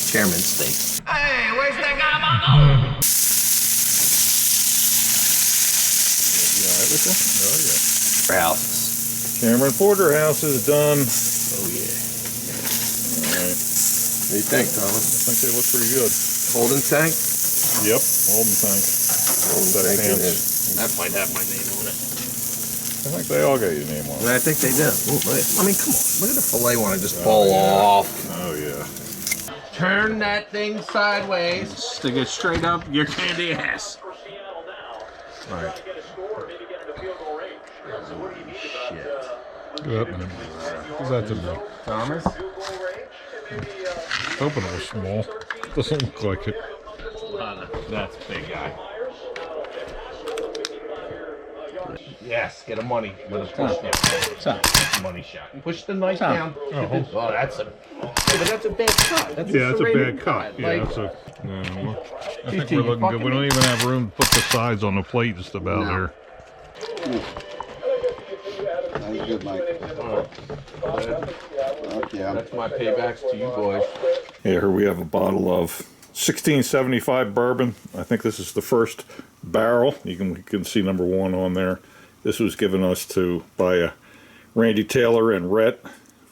Chairman steak. Hey, where's that guy? You all right with that? Oh yeah. Houses. Cameron Porterhouse is done. Oh yeah. All right. What do you think, Thomas? I think they look pretty good. Holding tank. Yep, Holden tank. Holding That tank. pants. That might have my name on it. I think they all got your name on it. I think they do. Ooh, I mean, come on. Look at the fillet one. I just fall off. Oh yeah. Turn that thing sideways. Stick it straight up your candy ass. All right. Good. What's that to me? Thomas? Hoping it was small. Doesn't look like it. That's a big guy. Yes, get a money with a push down. Money shot. Push the knife down. Oh, that's a. Yeah, but that's a bad cut. That's Yeah, it's a serrated bad cut. Yeah, Like, that's a. No, I think you we're looking good. fucking We don't even have room to put the sides on the plate just about there. That was good, Mike. Yeah. that's my paybacks to you boys. Yeah, here we have a bottle of 1675 bourbon. I think this is the first barrel. We can see number 1 on there. This was given us by Randy Taylor and Rhett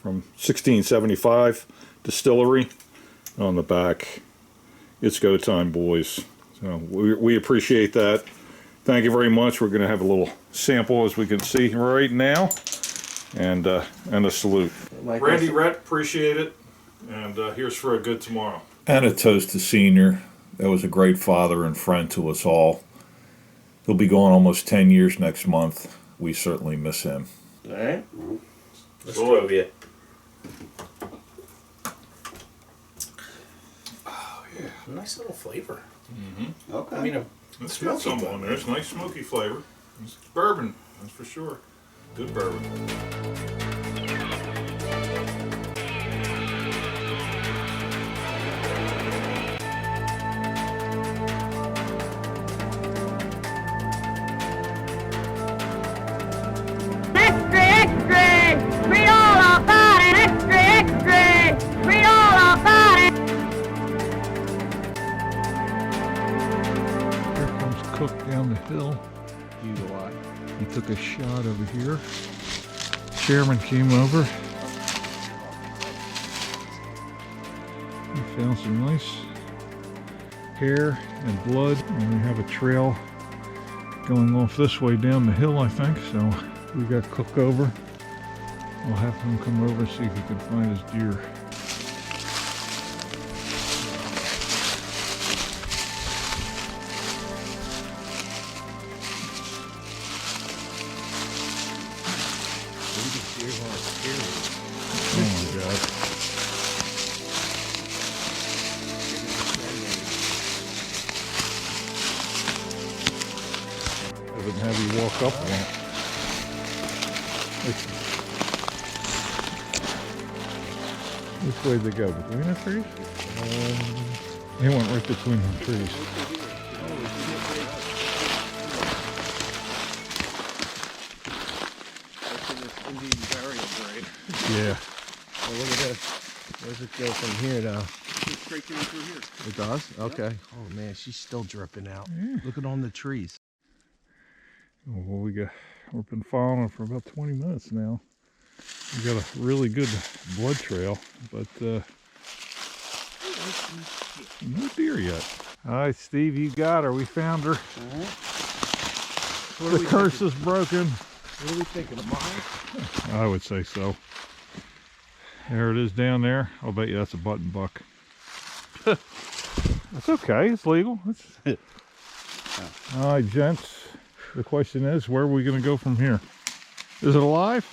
from 1675 Distillery. On the back, it's go time, boys. So we appreciate that. Thank you very much. We're going to have a little sample, as we can see right now, and a salute. Randy, Rhett, appreciate it. And here's for a good tomorrow. And a toast to Senior. That was a great father and friend to us all. He'll be going almost 10 years next month. We certainly miss him. All right. Let's go you. Oh yeah. Nice little flavor. Mm-hmm. Okay. I mean, It's got some on there. It's nice smoky flavor. It's bourbon, that's for sure. Good bourbon. Extra, extra! Read all about it! Extra, extra! Read all about it! Here comes Cook down the hill. He took a shot over here. Chairman came over. He found some nice hair and blood, and we have a trail going off this way down the hill, I think. So we got Cook over. We'll have him come over and see if he can find his deer. Oh my God. Doesn't have you walk up on it. Which way did they go? Between the trees? He went right between the trees. Indian burial grave. Yeah. Oh, look at this. Where's it go from here now? Straight through here. It does? Okay. Oh man, she's still dripping out. Yeah. Look at on the trees. Well, we've been following for about 20 minutes now. We got a really good blood trail, but no deer yet. All right, Steve, you got her. We found her. The curse is broken. What are we thinking, a mile? I would say so. There it is down there. I'll bet you that's a button buck. That's okay. It's legal. All right, gents. The question is, where are we going to go from here? Is it alive?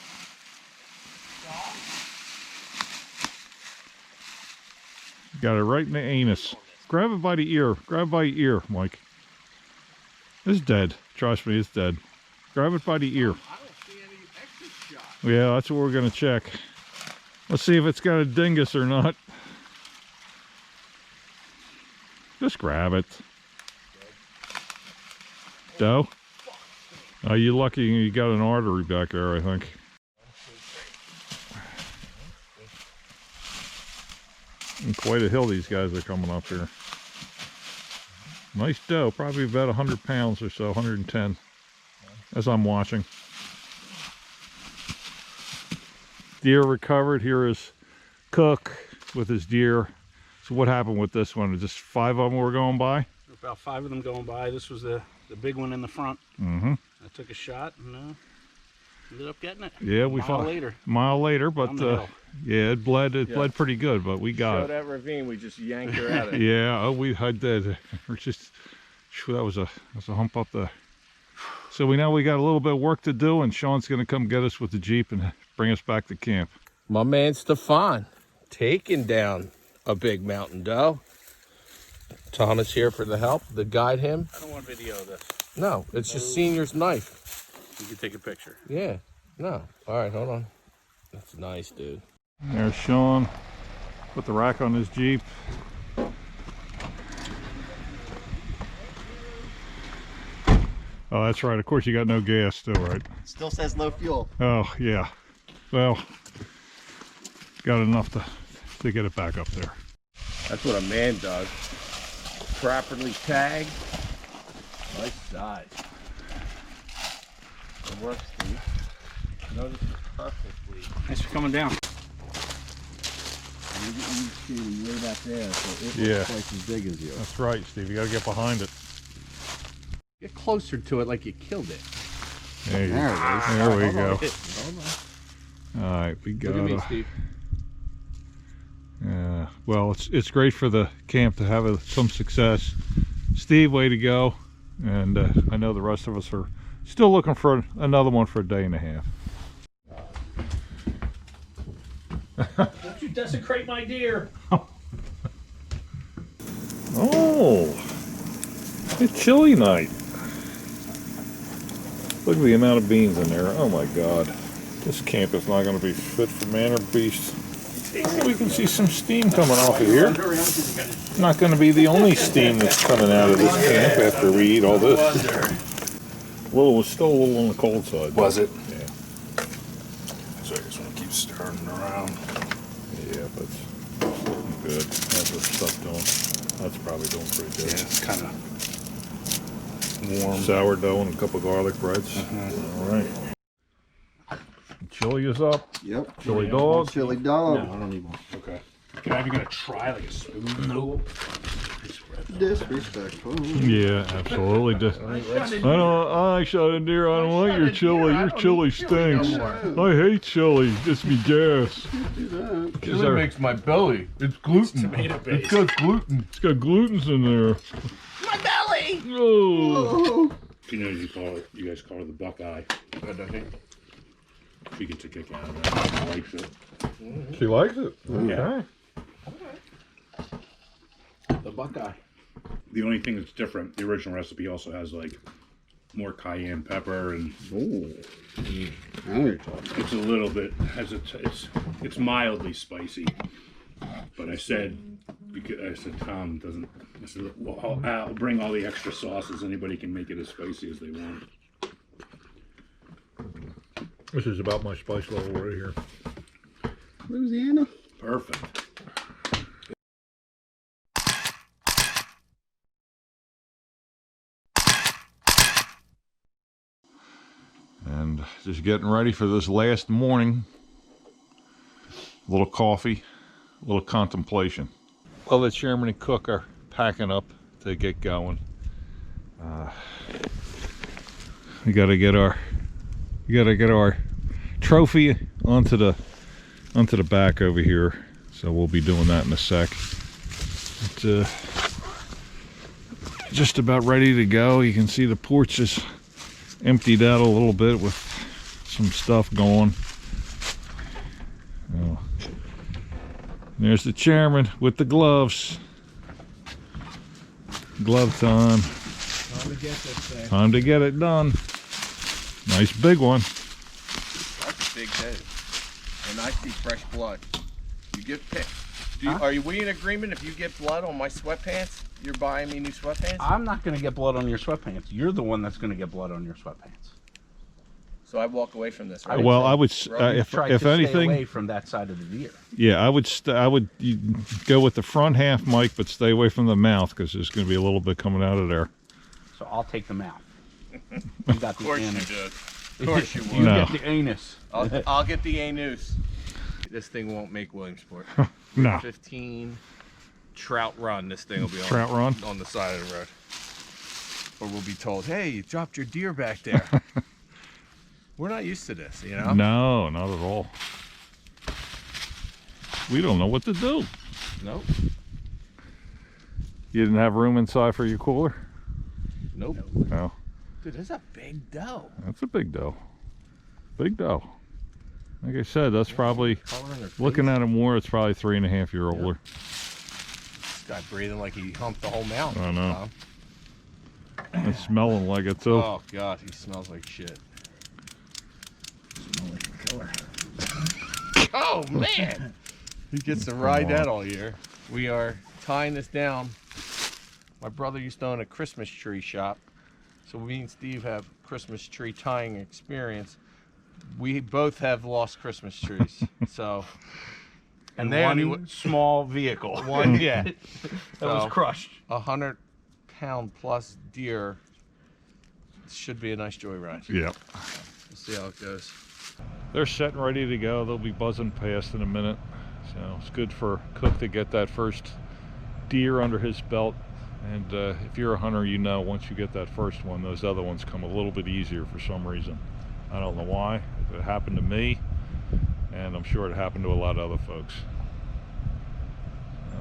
Got it right in the anus. Grab it by the ear. Grab it by the ear, Mike. It's dead. Trust me, it's dead. Grab it by the ear. I don't see any exit shot. Yeah, that's what we're going to check. Let's see if it's got a dingus or not. Just grab it. Doe? Oh, you're lucky you got an artery back there, I think. And quite a hill these guys are coming up here. Nice doe, probably about 100 pounds or so, 110, as I'm watching. Deer recovered. Here is Cook with his deer. So what happened with this one? Just 5 of them were going by? About 5 of them going by. This was the big one in the front. Mm-hmm. I took a shot and ended up getting it. Yeah, we fought a mile later, but yeah, it bled bled pretty good, but we got Show it. that ravine, we just yanked her out of it. Yeah, I did. We're just, that was a hump up there. So we know we got a little bit of work to do, and Sean's gonna come get us with the Jeep and bring us back to camp. My man Stefan taking down a big mountain doe. Tom is here for the help to guide him. I don't want video of this. No, it's just senior's knife. You can take a picture. Yeah. No. All right, hold on. That's nice, dude. There's Sean. Put the rack on his Jeep. Oh, that's right. Of course, you got no gas still, right? Still says low fuel. Oh, yeah. Well, got enough to get it back up there. That's what a man does. Properly tagged. Nice size. It works, Steve. Notice it's perfectly. Thanks for coming down. You shooting way back there, so it Yeah. looks twice as big as you. That's right, Steve. You got to get behind it. Get closer to it like you killed it. There you There go. it is. There we Hold go. on. All right, we got. Look at me, Steve. Yeah. Well, it's great for the camp to have some success. Steve, way to go! And I know the rest of us are still looking for another one for a day and a half. Don't you desecrate my deer. Oh, it's chilly night. Look at the amount of beans in there. Oh my God. This camp is not going to be fit for man or beast. We can see some steam coming off of here. Not going to be the only steam that's coming out of this camp after we eat all this. Well, it was still a little on the cold side. Was it? Yeah. So I just want to keep stirring it around. Yeah, but it's looking good. How's this stuff doing? That's probably doing pretty good. Yeah, it's kind of warm. Sourdough and a couple garlic breads. All right. Chili is up. Yep. Chili dog. Chili dog. No, I don't need one. Okay. Can I even gonna try like a spoon? Nope. Disrespectful. Yeah, absolutely. I shot a deer. I don't like your chili. Your chili stinks. I hate chili. It gets me gas. Chili makes my belly. It's gluten. Tomato based. It's got gluten. It's got glutens in there. My belly! Oh. You know, you guys call her the Buckeye. She gets a kick out of that. She likes it. She likes it. Okay. The Buckeye. The only thing that's different, the original recipe also has like more cayenne pepper and it's a little bit it's mildly spicy. But I said Tom doesn't. I said, well, I'll bring all the extra sauces. Anybody can make it as spicy as they want. This is about my spice level right here. Louisiana. Perfect. and just getting ready for this last morning. A little coffee, a little contemplation. Well, the chairman and cook are packing up to get going. We gotta get our trophy onto the back over here, so we'll be doing that in a sec. It's just about ready to go. You can see the porch is emptied out a little bit with some stuff going. Oh. There's the chairman with the gloves. Glove time. Time to get this thing. Time to get it done. Nice big one. That's a big day. And I see fresh blood. You get picked. Are we in agreement if you get blood on my sweatpants, you're buying me new sweatpants? I'm not going to get blood on your sweatpants. You're the one that's going to get blood on your sweatpants. So I walk away from this, right? Well, I would, if Try to stay anything, away from that side of the deer. yeah, I would go with the front half, Mike, but stay away from the mouth because there's going to be a little bit coming out of there. So I'll take the mouth. You got the Of course anus. you did. Of course you You would. No. get the anus. I'll get the anus. This thing won't make Williamsport. No. 15 trout run. This thing will be Trout run? on the side of the road. Or we'll be told, hey, you dropped your deer back there. We're not used to this, you know? No, not at all. We don't know what to do. Nope. You didn't have room inside for your cooler? Nope. No. Dude, that's a big doe. That's a big doe. Big doe. Like I said, that's probably, Color in her face. looking at him more, it's probably 3.5 year older. This guy breathing like he humped the whole mountain. I know. Tom. It's smelling like it too. Oh, God, he smells like shit. Smell like a killer. Oh, man. He gets to ride that all year. We are tying this down. My brother used to own a Christmas tree shop. So me and Steve have Christmas tree tying experience. We both have lost Christmas trees. So, And they one only- small vehicle. one, yeah. that So, was crushed. 100-pound plus deer should be a nice joyride. Yep. We'll see how it goes. They're set and ready to go. They'll be buzzing past in a minute. So it's good for Cook to get that first deer under his belt. And if you're a hunter, you know once you get that first one, those other ones come a little bit easier for some reason. I don't know why. It happened to me, and I'm sure it happened to a lot of other folks. So,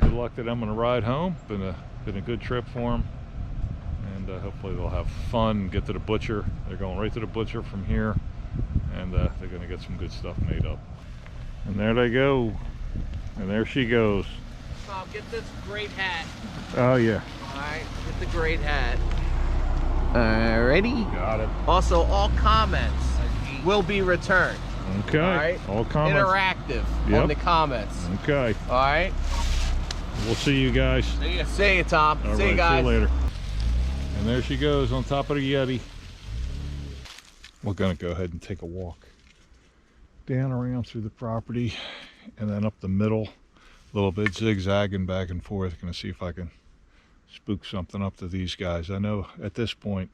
good luck to them on the ride home. Been a good trip for them, and hopefully they'll have fun. Get to the butcher. They're going right to the butcher from here, and they're going to get some good stuff made up. And there they go, and there she goes. Tom, get this great hat. Oh yeah. Alright, get the great hat. Alrighty. Got it. Also, all comments will be returned. Okay. Alright? All comments. Interactive Yep. on the comments. Okay. Alright? We'll see you guys. See you, Tom. All See you right, guys. See you later. And there she goes on top of the Yeti. We're gonna go ahead and take a walk down around through the property and then up the middle a little bit, zigzagging back and forth. Gonna see if I can spook something up to these guys. I know at this point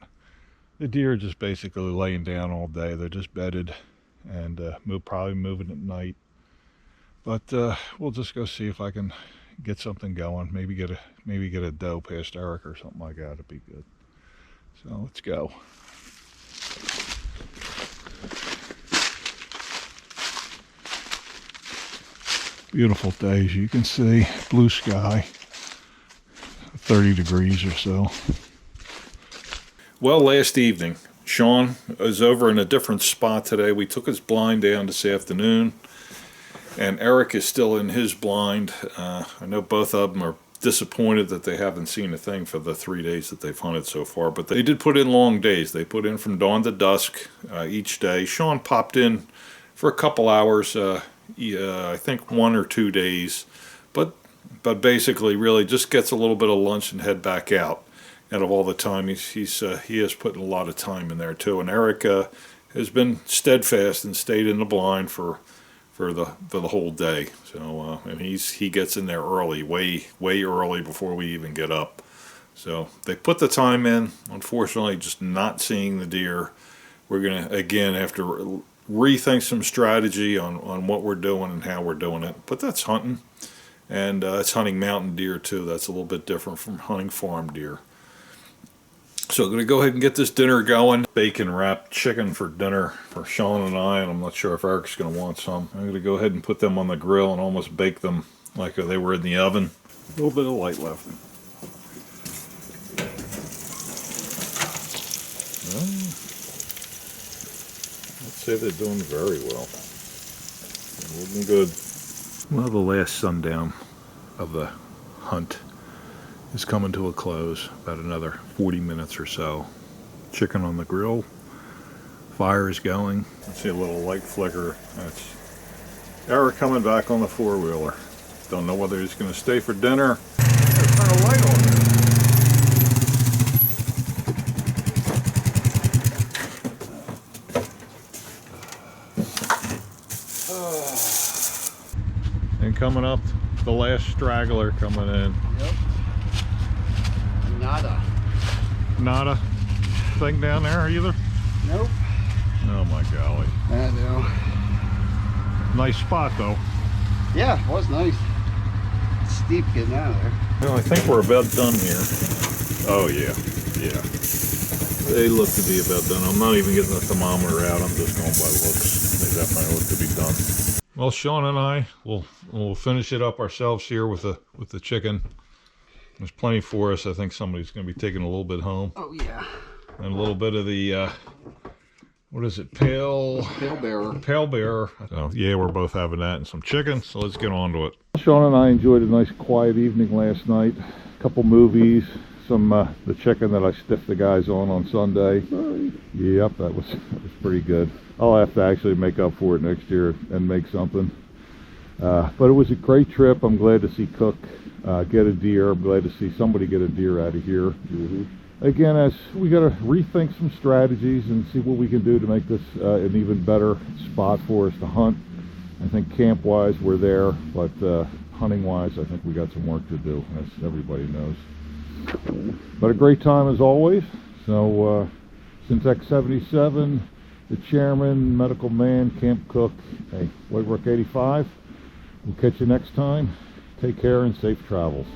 the deer are just basically laying down all day. They're just bedded and probably moving at night. But we'll just go see if I can get something going. Maybe get a doe past Eric or something like that. It'd be good. So let's go. Beautiful day, as you can see. Blue sky. 30 degrees or so. Well, last evening, Sean is over in a different spot today. We took his blind down this afternoon, and Eric is still in his blind. I know both of them are disappointed that they haven't seen a thing for the 3 days that they've hunted so far, but they did put in long days. They put in from dawn to dusk each day. Sean popped in for a couple hours, I think 1 or 2 days, but basically really just gets a little bit of lunch and head back out. Out of all the time, he has put a lot of time in there too. And Eric has been steadfast and stayed in the blind for the whole day. So and he gets in there early, way early before we even get up. So they put the time in. Unfortunately, just not seeing the deer. We're gonna again have to rethink some strategy on what we're doing and how we're doing it. But that's hunting, and it's hunting mountain deer too. That's a little bit different from hunting farm deer. So I'm going to go ahead and get this dinner going. Bacon wrapped chicken for dinner for Sean and I, and I'm not sure if Eric's going to want some. I'm going to go ahead and put them on the grill and almost bake them like they were in the oven. A little bit of light left. Well, I'd say they're doing very well. They're looking good. Well, the last sundown of the hunt is coming to a close. About another 40 minutes or so. Chicken on the grill. Fire is going. I see a little light flicker. That's Eric coming back on the four-wheeler. Don't know whether he's going to stay for dinner. Turn a light on there. And coming up, the last straggler coming in. Yep. Nada. Not a thing down there either? Nope. Oh my golly. I know. Nice spot though. Yeah, it was nice. It's steep getting out of there. Well, I think we're about done here. Oh yeah, yeah. They look to be about done. I'm not even getting the thermometer out. I'm just going by looks. They definitely look to be done. Well, Sean and I will finish it up ourselves here with the chicken. There's plenty for us. I think somebody's going to be taking a little bit home. Oh yeah. And a little bit of the what is it? Pale bearer. Pale bearer. So, yeah, we're both having that and some chicken. So let's get on to it. Sean and I enjoyed a nice quiet evening last night. A couple movies. Some the chicken that I stiffed the guys on Sunday. Yep, that was pretty good. I'll have to actually make up for it next year and make something. But it was a great trip. I'm glad to see Cook get a deer. I'm glad to see somebody get a deer out of here. Again, as we got to rethink some strategies and see what we can do to make this an even better spot for us to hunt. I think camp-wise we're there, but hunting-wise I think we got some work to do, as everybody knows. But a great time as always. So since X77, the chairman, medical man, camp cook, hey, White Rock 85. We'll catch you next time. Take care and safe travels.